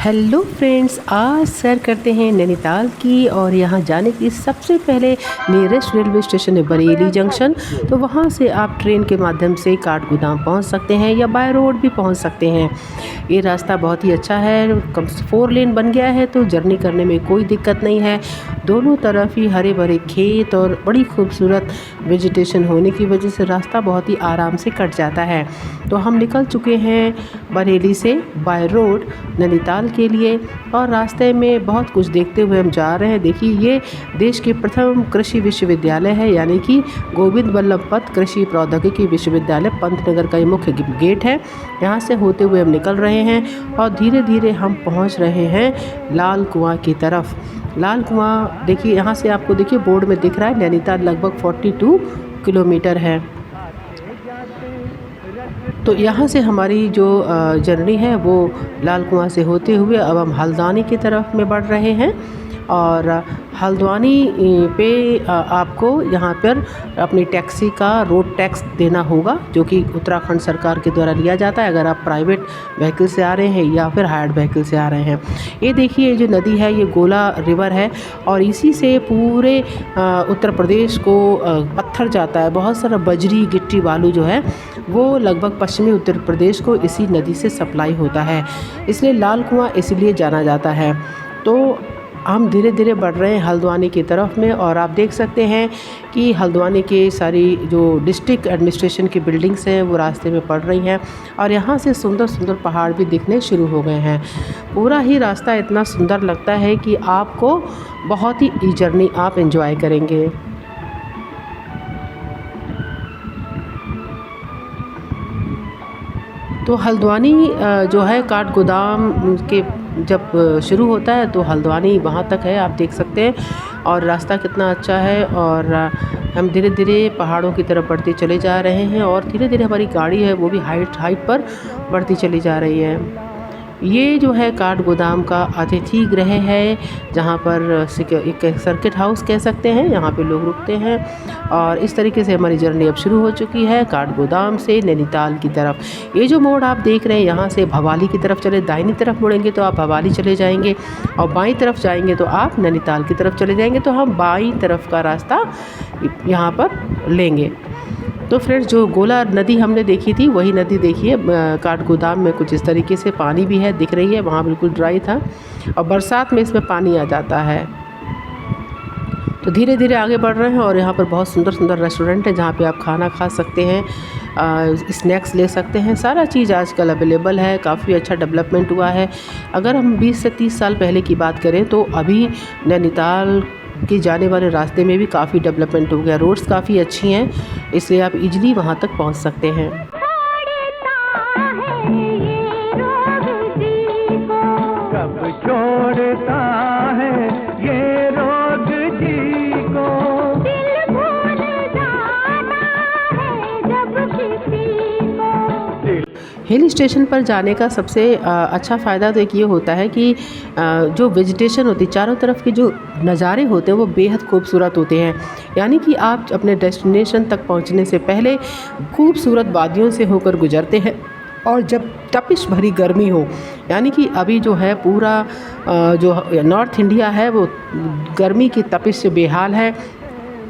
Hello friends, आज सैर करते हैं नैनीताल की। और यहाँ जाने की सबसे पहले नियरेस्ट रेलवे स्टेशन है बरेली जंक्शन। तो वहाँ से आप ट्रेन के माध्यम से काठगोदाम पहुँच सकते हैं या बाय रोड भी पहुँच सकते हैं। ये रास्ता बहुत ही अच्छा है, कम 4 लेन बन गया है तो जर्नी करने में कोई दिक्कत नहीं है। दोनों तरफ ही हरे भरे खेत और बड़ी खूबसूरत वेजिटेशन होने की वजह से रास्ता बहुत ही आराम से कट जाता है। तो हम निकल चुके हैं बरेली से बाय रोड नैनीताल के लिए और रास्ते में बहुत कुछ देखते हुए हम जा रहे हैं। देखिए, ये देश के प्रथम कृषि विश्वविद्यालय है, यानी कि गोविंद वल्लभ पंत कृषि प्रौद्योगिकी विश्वविद्यालय पंतनगर का ये मुख्य गेट है। यहाँ से होते हुए हम निकल रहे हैं और धीरे धीरे हम पहुँच रहे हैं लाल कुआं की तरफ। लाल कुआं देखिए, यहाँ से आपको देखिए बोर्ड में दिख रहा है नैनीताल लगभग 42 किलोमीटर है। तो यहाँ से हमारी जो जर्नी है वो लाल कुआं से होते हुए अब हम हल्द्वानी की तरफ में बढ़ रहे हैं। और हल्द्वानी पे आपको यहाँ पर अपनी टैक्सी का रोड टैक्स देना होगा, जो कि उत्तराखंड सरकार के द्वारा लिया जाता है अगर आप प्राइवेट व्हीकल से आ रहे हैं या फिर हायर्ड व्हीकल से आ रहे हैं। ये देखिए, ये जो नदी है ये गोला रिवर है और इसी से पूरे उत्तर प्रदेश को पत्थर जाता है। बहुत सारा बजरी गिट्टी बालू जो है वो लगभग पश्चिमी उत्तर प्रदेश को इसी नदी से सप्लाई होता है, इसलिए लाल कुआं इसलिए जाना जाता है। तो हम धीरे धीरे बढ़ रहे हैं हल्द्वानी की तरफ में और आप देख सकते हैं कि हल्द्वानी के सारी जो डिस्ट्रिक्ट एडमिनिस्ट्रेशन की बिल्डिंग्स हैं वो रास्ते में पड़ रही हैं और यहाँ से सुंदर सुंदर पहाड़ भी दिखने शुरू हो गए हैं। पूरा ही रास्ता इतना सुंदर लगता है कि आपको बहुत ही जर्नी आप एंजॉय करेंगे। तो हल्द्वानी जो है काठगोदाम के जब शुरू होता है तो हल्द्वानी वहाँ तक है, आप देख सकते हैं। और रास्ता कितना अच्छा है और हम धीरे धीरे पहाड़ों की तरफ बढ़ते चले जा रहे हैं और धीरे धीरे हमारी गाड़ी है वो भी हाइट पर बढ़ती चली जा रही है। ये जो है काठगोदाम का अतिथि गृह है, जहाँ पर एक सर्किट हाउस कह सकते हैं, यहाँ पे लोग रुकते हैं। और इस तरीके से हमारी जर्नी अब शुरू हो चुकी है काठगोदाम से नैनीताल की तरफ। ये जो मोड़ आप देख रहे हैं, यहाँ से भवाली की तरफ चले, दाहिनी तरफ मुड़ेंगे तो आप भवाली चले जाएंगे और बाईं तरफ जाएंगे तो आप नैनीताल की तरफ चले जाएंगे। तो हम बाईं तरफ का रास्ता यहाँ पर लेंगे। तो फ्रेंड्स, जो गोला नदी हमने देखी थी वही नदी देखिए काठगोदाम में कुछ इस तरीके से पानी भी है, दिख रही है। वहाँ बिल्कुल ड्राई था और बरसात में इसमें पानी आ जाता है। तो धीरे धीरे आगे बढ़ रहे हैं और यहाँ पर बहुत सुंदर सुंदर रेस्टोरेंट है जहाँ पे आप खाना खा सकते हैं, स्नैक्स ले सकते हैं। सारा चीज़ आजकल अवेलेबल है, काफ़ी अच्छा डेवलपमेंट हुआ है। अगर हम 20 से 30 साल पहले की बात करें तो अभी नैनीताल के जाने वाले रास्ते में भी काफ़ी डेवलपमेंट हो गया, रोड्स काफ़ी अच्छी हैं, इसलिए आप इजीली वहाँ तक पहुँच सकते हैं। कब छोड़ता है ये रोग जी को, दिल भूल जाना है जब किसी को। हिल स्टेशन पर जाने का सबसे अच्छा फ़ायदा तो एक ये होता है कि जो वेजिटेशन होती है, चारों तरफ के जो नज़ारे होते हैं वो बेहद खूबसूरत होते हैं। यानी कि आप अपने डेस्टिनेशन तक पहुंचने से पहले खूबसूरत वादियों से होकर गुजरते हैं और जब तपिश भरी गर्मी हो, यानी कि अभी जो है पूरा जो नॉर्थ इंडिया है वो गर्मी की तपिश से बेहाल है,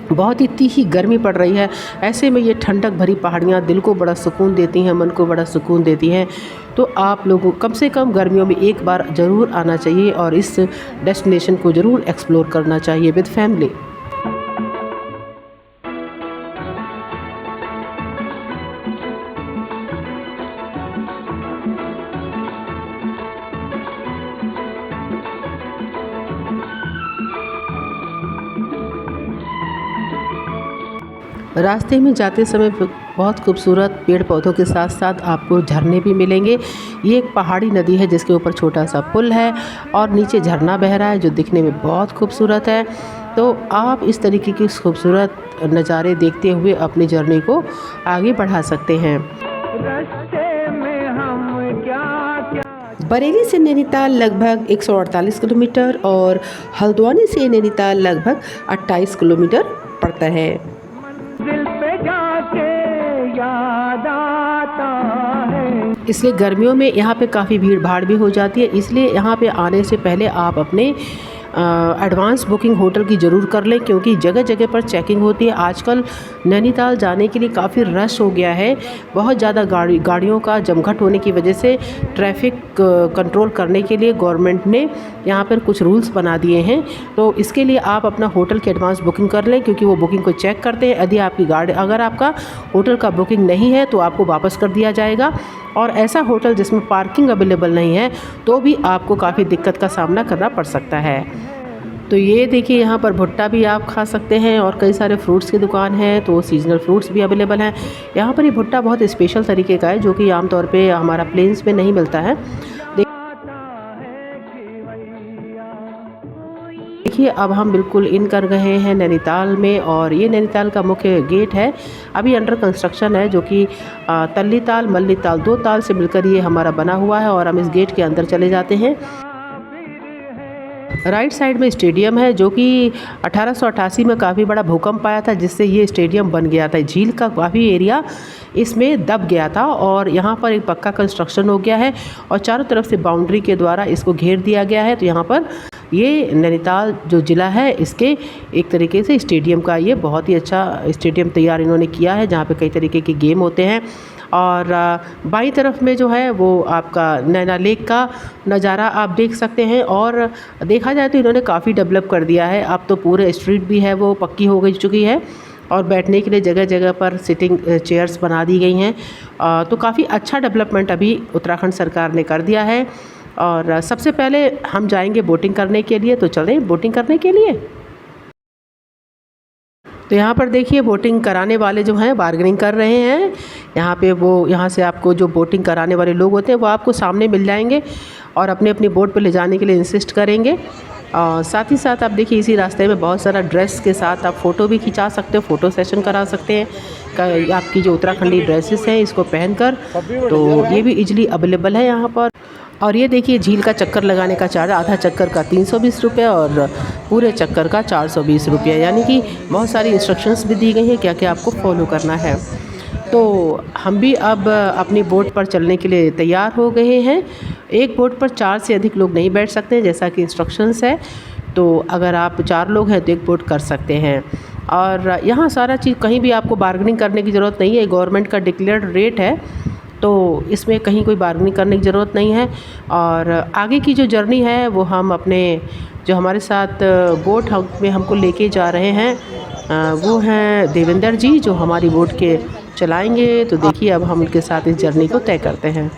बहुत ही तीखी गर्मी पड़ रही है। ऐसे में ये ठंडक भरी पहाड़ियाँ दिल को बड़ा सुकून देती हैं, मन को बड़ा सुकून देती हैं। तो आप लोगों को कम से कम गर्मियों में एक बार ज़रूर आना चाहिए और इस डेस्टिनेशन को ज़रूर एक्सप्लोर करना चाहिए विद फैमिली। रास्ते में जाते समय बहुत खूबसूरत पेड़ पौधों के साथ साथ आपको झरने भी मिलेंगे। ये एक पहाड़ी नदी है जिसके ऊपर छोटा सा पुल है और नीचे झरना बह रहा है जो दिखने में बहुत खूबसूरत है। तो आप इस तरीके की खूबसूरत नज़ारे देखते हुए अपनी जर्नी को आगे बढ़ा सकते हैं। बरेली से नैनीताल लगभग 148 किलोमीटर और हल्द्वानी से नैनीताल लगभग 28 किलोमीटर पड़ता है। दिल पे जाके याद आता है। इसलिए गर्मियों में यहाँ पे काफ़ी भीड़ भाड़ भी हो जाती है। इसलिए यहाँ पे आने से पहले आप अपने एडवांस बुकिंग होटल की ज़रूर कर लें, क्योंकि जगह जगह पर चेकिंग होती है। आजकल नैनीताल जाने के लिए काफ़ी रश हो गया है। बहुत ज़्यादा गाड़ियों का जमघट होने की वजह से ट्रैफिक कंट्रोल करने के लिए गवर्नमेंट ने यहाँ पर कुछ रूल्स बना दिए हैं। तो इसके लिए आप अपना होटल की एडवांस बुकिंग कर लें, क्योंकि वो बुकिंग को चेक करते हैं। यदि आपकी गाड़ी अगर आपका होटल का बुकिंग नहीं है तो आपको वापस कर दिया जाएगा। और ऐसा होटल जिसमें पार्किंग अवेलेबल नहीं है तो भी आपको काफ़ी दिक्कत का सामना करना पड़ सकता है। तो ये देखिए, यहाँ पर भुट्टा भी आप खा सकते हैं और कई सारे फ्रूट्स की दुकान है, तो सीजनल फ्रूट्स भी अवेलेबल हैं। यहाँ पर ये भुट्टा बहुत स्पेशल तरीके का है जो कि आमतौर पे हमारा प्लेन्स में नहीं मिलता है। देखिए, अब हम बिल्कुल इन कर गए हैं नैनीताल में, और ये नैनीताल का मुख्य गेट है। अभी अंडर कंस्ट्रक्शन है, जो कि तल्ली ताल मल्ली ताल 2 ताल से मिलकर ये हमारा बना हुआ है। और हम इस गेट के अंदर चले जाते हैं। राइट साइड में स्टेडियम है, जो कि 1888 में काफ़ी बड़ा भूकंप आया था, जिससे ये स्टेडियम बन गया था। झील का काफ़ी एरिया इसमें दब गया था और यहाँ पर एक पक्का कंस्ट्रक्शन हो गया है और चारों तरफ से बाउंड्री के द्वारा इसको घेर दिया गया है। तो यहाँ पर ये नैनीताल जो ज़िला है, इसके एक तरीके से स्टेडियम का ये बहुत ही अच्छा स्टेडियम तैयार इन्होंने किया है, जहाँ पे कई तरीके के गेम होते हैं। और बाईं तरफ में जो है वो आपका नैना लेक का नज़ारा आप देख सकते हैं। और देखा जाए तो इन्होंने काफ़ी डेवलप कर दिया है। अब तो पूरे स्ट्रीट भी है वो पक्की हो गई चुकी है और बैठने के लिए जगह जगह पर सिटिंग चेयर्स बना दी गई हैं। तो काफ़ी अच्छा डेवलपमेंट अभी उत्तराखंड सरकार ने कर दिया है। और सबसे पहले हम जाएंगे बोटिंग करने के लिए, तो चलें बोटिंग करने के लिए। तो यहाँ पर देखिए, बोटिंग कराने वाले जो हैं बार्गेनिंग कर रहे हैं। यहाँ से आपको जो बोटिंग कराने वाले लोग होते हैं वो आपको सामने मिल जाएंगे और अपनी अपनी बोट पे ले जाने के लिए इंसिस्ट करेंगे। और साथ ही साथ आप देखिए, इसी रास्ते में बहुत सारा ड्रेस के साथ आप फ़ोटो भी खिंचा सकते हो, फ़ोटो सेशन करा सकते हैं। आपकी जो उत्तराखंडी ड्रेसेस हैं इसको पहनकर, तो ये भी इजीली अवेलेबल है यहाँ पर। और ये देखिए, झील का चक्कर लगाने का चार्ज आधा चक्कर का 320 रुपये और पूरे चक्कर का 420 रुपये, यानी कि बहुत सारी इंस्ट्रक्शंस भी दी गई हैं क्या क्या आपको फॉलो करना है। तो हम भी अब अपनी बोट पर चलने के लिए तैयार हो गए हैं। एक बोट पर 4 से अधिक लोग नहीं बैठ सकते, जैसा कि इंस्ट्रक्शंस है। तो अगर आप 4 लोग हैं तो एक बोट कर सकते हैं। और यहाँ सारा चीज़, कहीं भी आपको बार्गेनिंग करने की ज़रूरत नहीं है, गवर्नमेंट का डिक्लेयर्ड रेट है, तो इसमें कहीं कोई बार्गेनिंग करने की ज़रूरत नहीं है। और आगे की जो जर्नी है वो हम अपने जो हमारे साथ बोट में हमको लेके जा रहे हैं वो हैं देवेंद्र जी, जो हमारी बोट के चलाएंगे। तो देखिए, अब हम उनके साथ इस जर्नी को तय करते हैं।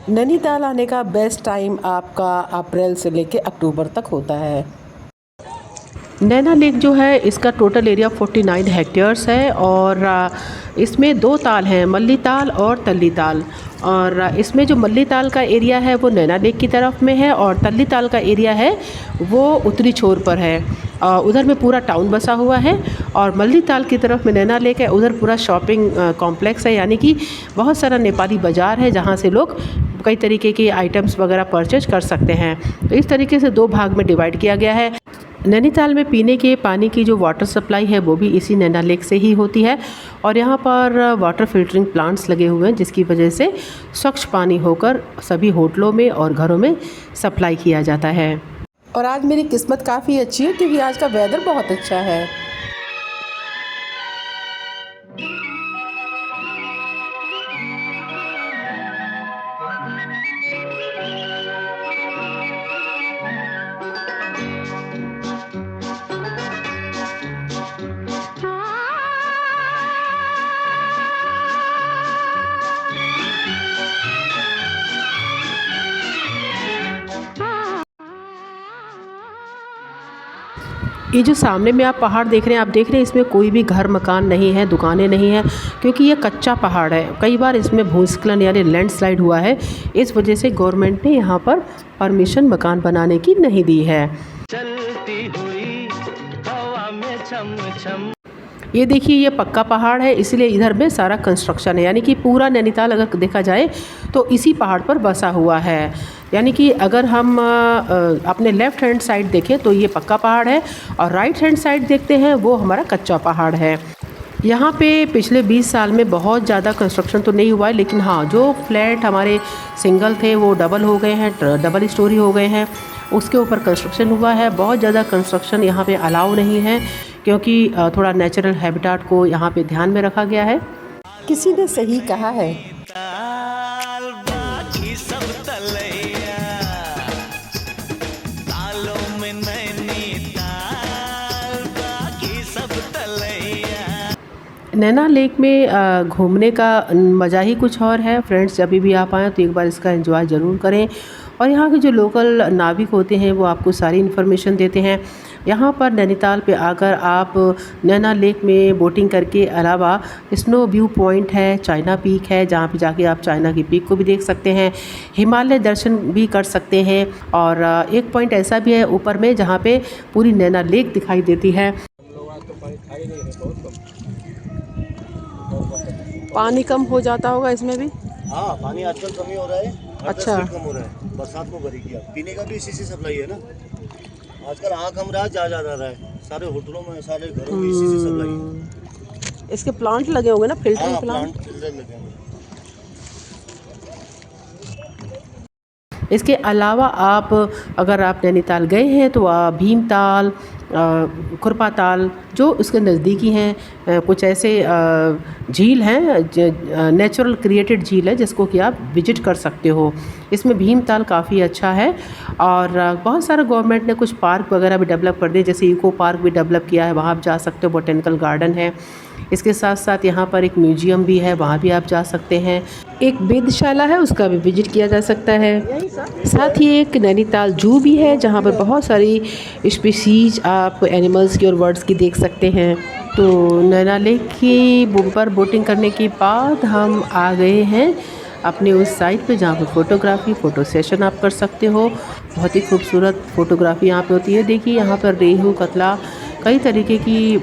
नैनीताल आने का बेस्ट टाइम आपका अप्रैल से लेके अक्टूबर तक होता है। नैना लेक जो है, इसका टोटल एरिया 49 हेक्टेयर्स है और इसमें 2 ताल हैं, मल्ली ताल और तल्ली ताल। और इसमें जो मल्ली ताल का एरिया है वो नैना लेक की तरफ में है और तल्ली ताल का एरिया है वो उत्तरी छोर पर है। उधर में पूरा टाउन बसा हुआ है और मल्ली ताल की तरफ में नैना लेक है, उधर पूरा शॉपिंग कॉम्प्लेक्स है, यानी कि बहुत सारा नेपाली बाज़ार है जहाँ से लोग कई तरीके के आइटम्स वगैरह परचेज कर सकते हैं। तो इस तरीके से 2 भाग में डिवाइड किया गया है। नैनीताल में पीने के पानी की जो वाटर सप्लाई है वो भी इसी नैना लेक से ही होती है और यहाँ पर वाटर फिल्टरिंग प्लांट्स लगे हुए हैं, जिसकी वजह से स्वच्छ पानी होकर सभी होटलों में और घरों में सप्लाई किया जाता है। और आज मेरी किस्मत काफ़ी अच्छी है क्योंकि आज का वेदर बहुत अच्छा है। ये जो सामने में आप पहाड़ देख रहे हैं, आप देख रहे हैं इसमें कोई भी घर मकान नहीं है, दुकानें नहीं है, क्योंकि ये कच्चा पहाड़ है। कई बार इसमें भूस्खलन यानी लैंडस्लाइड हुआ है, इस वजह से गवर्नमेंट ने यहाँ पर परमिशन मकान बनाने की नहीं दी है। चलती हुई हवा में छम छम। ये देखिए, ये पक्का पहाड़ है, इसलिए इधर में सारा कंस्ट्रक्शन है, यानी कि पूरा नैनीताल अगर देखा जाए तो इसी पहाड़ पर बसा हुआ है। यानी कि अगर हम अपने लेफ़्ट हैंड साइड देखें तो ये पक्का पहाड़ है और राइट हैंड साइड देखते हैं वो हमारा कच्चा पहाड़ है। यहाँ पे पिछले 20 साल में बहुत ज़्यादा कंस्ट्रक्शन तो नहीं हुआ है, लेकिन हाँ जो फ्लैट हमारे सिंगल थे वो डबल हो गए हैं, डबल स्टोरी हो गए हैं, उसके ऊपर कंस्ट्रक्शन हुआ है। बहुत ज़्यादा कंस्ट्रक्शन यहाँ पे अलाउ नहीं है, क्योंकि थोड़ा नेचुरल हैबिटेट को यहाँ पे ध्यान में रखा गया है। किसी ने सही कहा है, नैना लेक में घूमने का मज़ा ही कुछ और है। फ्रेंड्स जब भी आप आएँ तो एक बार इसका एंजॉय ज़रूर करें, और यहाँ के जो लोकल नाविक होते हैं वो आपको सारी इन्फॉर्मेशन देते हैं। यहाँ पर नैनीताल पे आकर आप नैना लेक में बोटिंग करके अलावा स्नो व्यू पॉइंट है, चाइना पीक है, जहाँ पे जाके आप चाइना की पीक को भी देख सकते हैं, हिमालय दर्शन भी कर सकते हैं। और एक पॉइंट ऐसा भी है ऊपर में जहाँ पे पूरी नैना लेक दिखाई देती है। पानी कम हो जाता होगा इसमें भी। हाँ, पानी आजकल कम ही हो रहा है। अच्छा, कम हो रहा है, बरसात को भरेगी। अब पीने का भी इसी से सप्लाई है ना। आजकल आँख हम रहा जा रहा है, सारे होटलों में, सारे घरों में इसी से सप्लाई है। इसके प्लांट लगे होंगे ना, फिल्टरिंग हाँ, प्लांट। फिल्टर लगे हैं। इसके अलावा आप अगर आप नैनीताल गए हैं तो आप भीमताल, खुरपाताल जो उसके नज़दीकी हैं, कुछ ऐसे झील हैं, नेचुरल क्रिएटेड झील है जिसको कि आप विजिट कर सकते हो। इसमें भीमताल काफ़ी अच्छा है, और बहुत सारा गवर्नमेंट ने कुछ पार्क वगैरह भी डेवलप कर दिए, जैसे इको पार्क भी डेवलप किया है, वहाँ आप जा सकते हो। बोटेनिकल गार्डन है, इसके साथ साथ यहाँ पर एक म्यूजियम भी है, वहाँ भी आप जा सकते हैं। एक वेधशाला है, उसका भी विजिट किया जा सकता है। साथ ही एक नैनीताल जू भी है, जहाँ पर बहुत सारी स्पीसीज आप एनिमल्स की और बर्ड्स की देख सकते हैं। तो नैना लेक की ऊपर बोटिंग करने के बाद हम आ गए हैं अपने उस साइट पे जहाँ पर फ़ोटो सेशन आप कर सकते हो। बहुत ही खूबसूरत फ़ोटोग्राफी यहाँ पे होती है। देखिए यहाँ पर रेहू, कतला, कई तरीके की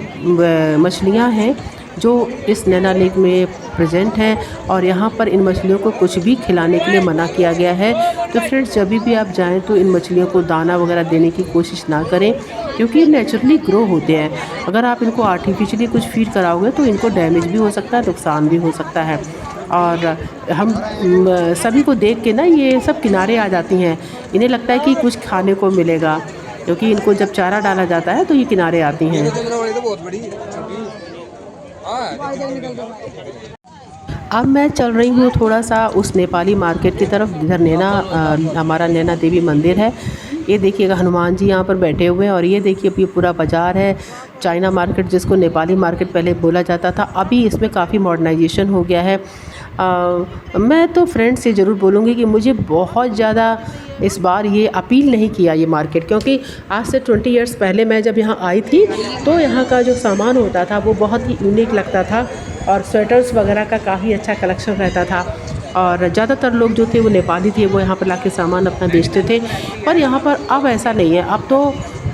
मछलियाँ हैं जो इस नैना लेक में प्रेजेंट हैं, और यहाँ पर इन मछलियों को कुछ भी खिलाने के लिए मना किया गया है। तो फ्रेंड्स जब भी आप जाएं तो इन मछलियों को दाना वगैरह देने की कोशिश ना करें, क्योंकि ये नेचुरली ग्रो होते हैं। अगर आप इनको आर्टिफिशियली कुछ फीड कराओगे तो इनको डैमेज भी हो सकता है, नुकसान भी हो सकता है। और हम सभी को देख के ना ये सब किनारे आ जाती हैं, इन्हें लगता है कि कुछ खाने को मिलेगा, क्योंकि इनको जब चारा डाला जाता है तो ये किनारे आती हैं। अब मैं चल रही हूँ थोड़ा सा उस नेपाली मार्केट की तरफ, जिधर नैना हमारा नैना देवी मंदिर है। ये देखिएगा हनुमान जी यहाँ पर बैठे हुए हैं, और ये देखिए अब ये पूरा बाज़ार है, चाइना मार्केट जिसको नेपाली मार्केट पहले बोला जाता था। अभी इसमें काफ़ी मॉडर्नाइजेशन हो गया है। मैं तो फ्रेंड्स से ज़रूर बोलूँगी कि मुझे बहुत ज़्यादा इस बार ये अपील नहीं किया ये मार्केट, क्योंकि आज से 20 इयर्स पहले मैं जब यहाँ आई थी तो यहाँ का जो सामान होता था वो बहुत ही यूनिक लगता था, और स्वेटर्स वगैरह का काफ़ी अच्छा कलेक्शन रहता था। और ज़्यादातर लोग जो थे वो नेपाली थे, वो यहाँ पर लाके सामान अपना बेचते थे। पर यहाँ पर अब ऐसा नहीं है, अब तो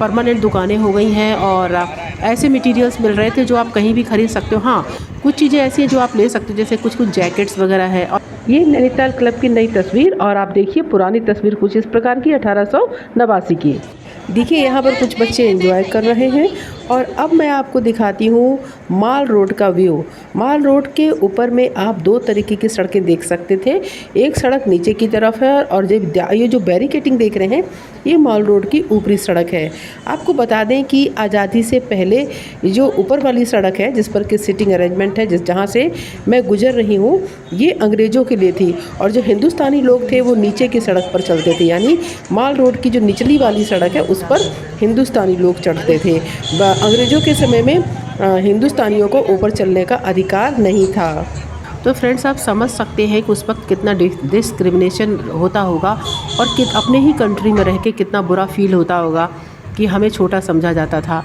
परमानेंट दुकानें हो गई हैं, और ऐसे मटेरियल्स मिल रहे थे जो आप कहीं भी खरीद सकते हो। हाँ, कुछ चीज़ें ऐसी हैं जो आप ले सकते हो, जैसे कुछ जैकेट्स वगैरह है। और ये नैनीताल क्लब की नई तस्वीर, और आप देखिए पुरानी तस्वीर कुछ इस प्रकार की 1889 की। देखिए यहाँ पर कुछ बच्चे एंजॉय कर रहे हैं। और अब मैं आपको दिखाती हूँ माल रोड का व्यू। माल रोड के ऊपर में आप दो तरीके की सड़कें देख सकते थे। एक सड़क नीचे की तरफ है, और ये जो बैरिकेटिंग देख रहे हैं ये माल रोड की ऊपरी सड़क है। आपको बता दें कि आज़ादी से पहले जो ऊपर वाली सड़क है, जिस पर कि सिटिंग अरेंजमेंट है, जहाँ से मैं गुजर रही हूँ, ये अंग्रेज़ों के लिए थी, और जो हिंदुस्तानी लोग थे वो नीचे की सड़क पर चलते थे। यानी माल रोड की जो निचली वाली सड़क है उस पर हिंदुस्तानी लोग चढ़ते थे। अंग्रेज़ों के समय में हिंदुस्तानियों को ऊपर चलने का अधिकार नहीं था। तो फ्रेंड्स आप समझ सकते हैं कि उस वक्त कितना डिस्क्रिमिनेशन होता होगा, और अपने ही कंट्री में रह के कितना बुरा फील होता होगा कि हमें छोटा समझा जाता था।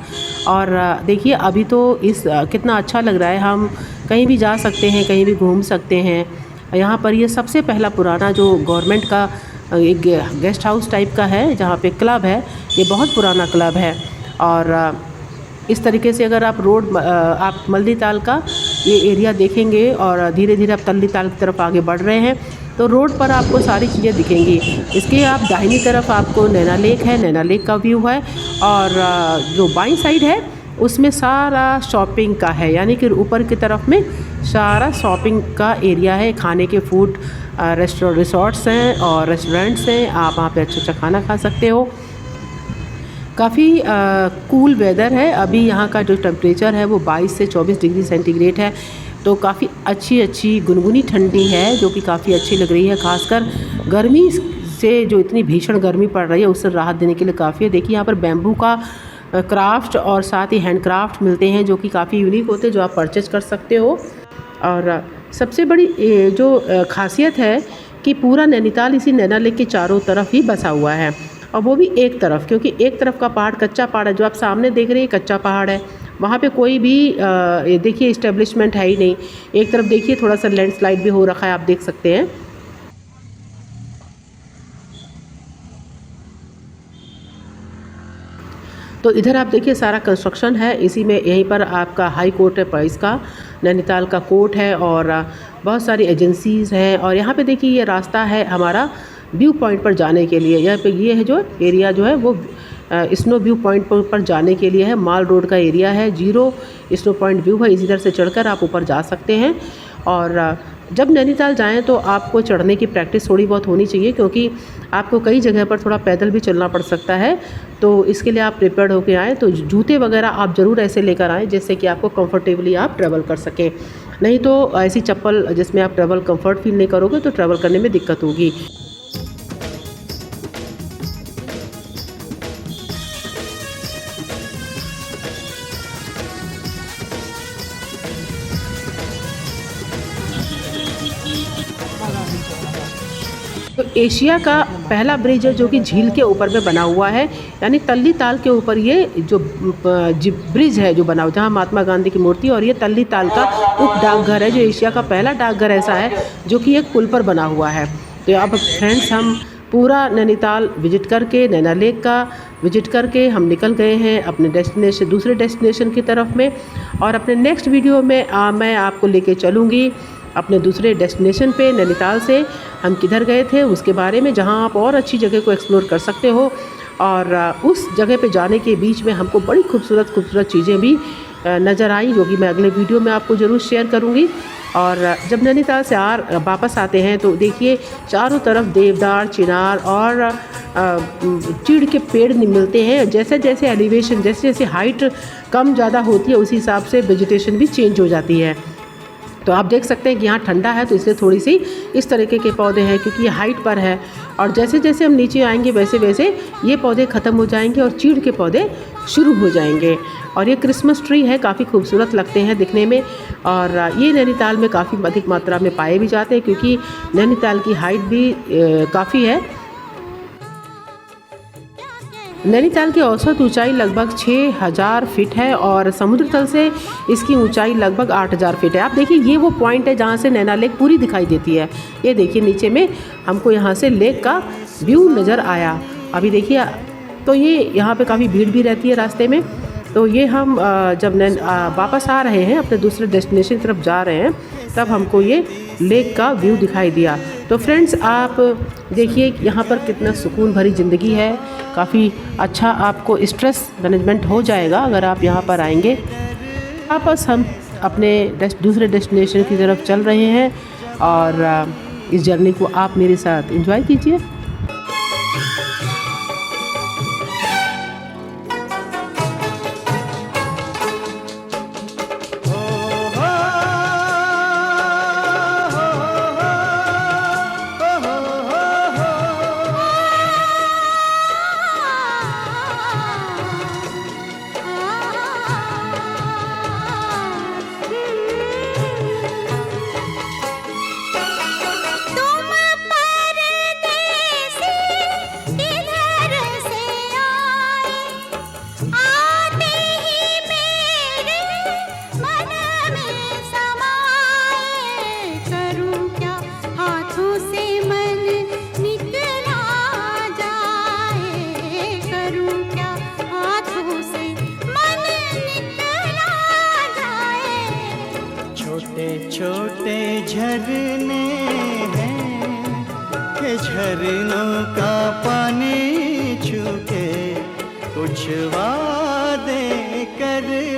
और देखिए अभी तो कितना अच्छा लग रहा है, हम कहीं भी जा सकते हैं, कहीं भी घूम सकते हैं। यहाँ पर ये सबसे पहला पुराना जो गवर्नमेंट का एक गेस्ट हाउस टाइप का है, जहाँ पे क्लब है, ये बहुत पुराना क्लब है। और इस तरीके से अगर आप आप मल्दी ताल का ये एरिया देखेंगे, और धीरे धीरे आप तल्ली ताल की तरफ आगे बढ़ रहे हैं, तो रोड पर आपको सारी चीज़ें दिखेंगी। इसके आप दाहिनी तरफ आपको नैना लेक है, नैना लेक का व्यू है, और जो बाईं साइड है उसमें सारा शॉपिंग का है, यानी कि ऊपर की तरफ में सारा शॉपिंग का एरिया है, खाने के फूड रिसोर्ट्स हैं और रेस्टोरेंट्स हैं, आप वहाँ पे अच्छा खाना खा सकते हो। काफ़ी कूल वेदर है, अभी यहाँ का जो टेम्परेचर है वो 22 से 24 डिग्री सेंटीग्रेड है, तो काफ़ी अच्छी गुनगुनी ठंडी है जो कि काफ़ी अच्छी लग रही है। खासकर गर्मी से, जो इतनी भीषण गर्मी पड़ रही है उससे राहत देने के लिए काफ़ी है। देखिए यहाँ पर बैम्बू का क्राफ्ट और साथ ही हैंड क्राफ्ट मिलते हैं जो कि काफ़ी यूनिक होते हैं, जो आप परचेज कर सकते हो। और सबसे बड़ी जो खासियत है कि पूरा नैनीताल इसी नैना लेक के चारों तरफ ही बसा हुआ है, और वो भी एक तरफ, क्योंकि एक तरफ का पहाड़ कच्चा पहाड़ है, जो आप सामने देख रहे हैं कच्चा पहाड़ है, वहाँ पे कोई भी देखिए इस्टेब्लिशमेंट है ही नहीं। एक तरफ देखिए थोड़ा सा लैंडस्लाइड भी हो रखा है, आप देख सकते हैं। तो इधर आप देखिए सारा कंस्ट्रक्शन है, इसी में यहीं पर आपका हाई कोर्ट है इसका, नैनीताल का कोर्ट है, और बहुत सारी एजेंसीज़ हैं। और यहाँ पे देखिए ये रास्ता है हमारा व्यू पॉइंट पर जाने के लिए। यहाँ पे ये है जो एरिया जो है वो स्नो व्यू पॉइंट पर जाने के लिए है। माल रोड का एरिया है, 0 स्नो पॉइंट व्यू है, इसी तरह से चढ़कर आप ऊपर जा सकते हैं। और जब नैनीताल जाएं तो आपको चढ़ने की प्रैक्टिस थोड़ी बहुत होनी चाहिए, क्योंकि आपको कई जगह पर थोड़ा पैदल भी चलना पड़ सकता है, तो इसके लिए आप प्रिपेयर्ड होकर आएँ। तो जूते वगैरह आप ज़रूर ऐसे लेकर आएँ जिससे कि आपको कंफर्टेबली आप ट्रैवल कर सकें, नहीं तो ऐसी चप्पल जिसमें आप ट्रैवल कंफर्ट फील नहीं करोगे तो ट्रैवल करने में दिक्कत होगी। तो एशिया का पहला ब्रिज है जो कि झील के ऊपर में बना हुआ है, यानी तल्ली ताल के ऊपर ये जो ब्रिज है जो बना हुआ, जहाँ महात्मा गांधी की मूर्ति, और ये तल्ली ताल का उप डाकघर है, जो एशिया का पहला डाकघर ऐसा है जो कि एक पुल पर बना हुआ है। तो अब फ्रेंड्स हम पूरा नैनीताल विजिट करके, नैना लेक का विजिट करके हम निकल गए हैं अपने डेस्टिनेशन, दूसरे डेस्टिनेशन की तरफ में। और अपने नेक्स्ट वीडियो में मैं आपको लेके चलूँगी अपने दूसरे डेस्टिनेशन पे, नैनीताल से हम किधर गए थे उसके बारे में, जहां आप और अच्छी जगह को एक्सप्लोर कर सकते हो। और उस जगह पे जाने के बीच में हमको बड़ी खूबसूरत चीज़ें भी नज़र आई, जो कि मैं अगले वीडियो में आपको ज़रूर शेयर करूँगी। और जब नैनीताल से वापस आते हैं तो देखिए चारों तरफ देवदार, चिनार और चीड़ के पेड़ मिलते हैं। जैसे जैसे एलिवेशन, जैसे जैसे हाइट कम ज़्यादा होती है, उसी हिसाब से वेजिटेशन भी चेंज हो जाती है। तो आप देख सकते हैं कि यहाँ ठंडा है, तो इसलिए थोड़ी सी इस तरीके के पौधे हैं, क्योंकि ये हाइट पर है। और जैसे जैसे हम नीचे आएंगे वैसे वैसे ये पौधे ख़त्म हो जाएंगे और चीड़ के पौधे शुरू हो जाएंगे। और ये क्रिसमस ट्री है, काफ़ी खूबसूरत लगते हैं दिखने में। और ये नैनीताल में काफ़ी अधिक मात्रा में पाए भी जाते हैं, क्योंकि नैनीताल की हाइट भी काफ़ी है। नैनीताल की औसत ऊंचाई लगभग 6000 फीट है और समुद्र तल से इसकी ऊंचाई लगभग 8000 फीट है। आप देखिए ये वो पॉइंट है जहाँ से नैना लेक पूरी दिखाई देती है। ये देखिए नीचे में हमको यहाँ से लेक का व्यू नज़र आया। अभी देखिए, तो ये यहाँ पे काफ़ी भीड़ भी रहती है रास्ते में। तो ये हम जब वापस आ रहे हैं, अपने दूसरे डेस्टिनेशन की तरफ जा रहे हैं, तब हमको ये लेक का व्यू दिखाई दिया। तो फ्रेंड्स आप देखिए यहाँ पर कितना सुकून भरी ज़िंदगी है, काफ़ी अच्छा आपको स्ट्रेस मैनेजमेंट हो जाएगा अगर आप यहाँ पर आएंगे। वापस हम अपने दूसरे डेस्टिनेशन की तरफ चल रहे हैं और इस जर्नी को आप मेरे साथ एंजॉय कीजिए। छोटे झरने हैं कि झरनों का पानी छू के कुछ वादे कर कर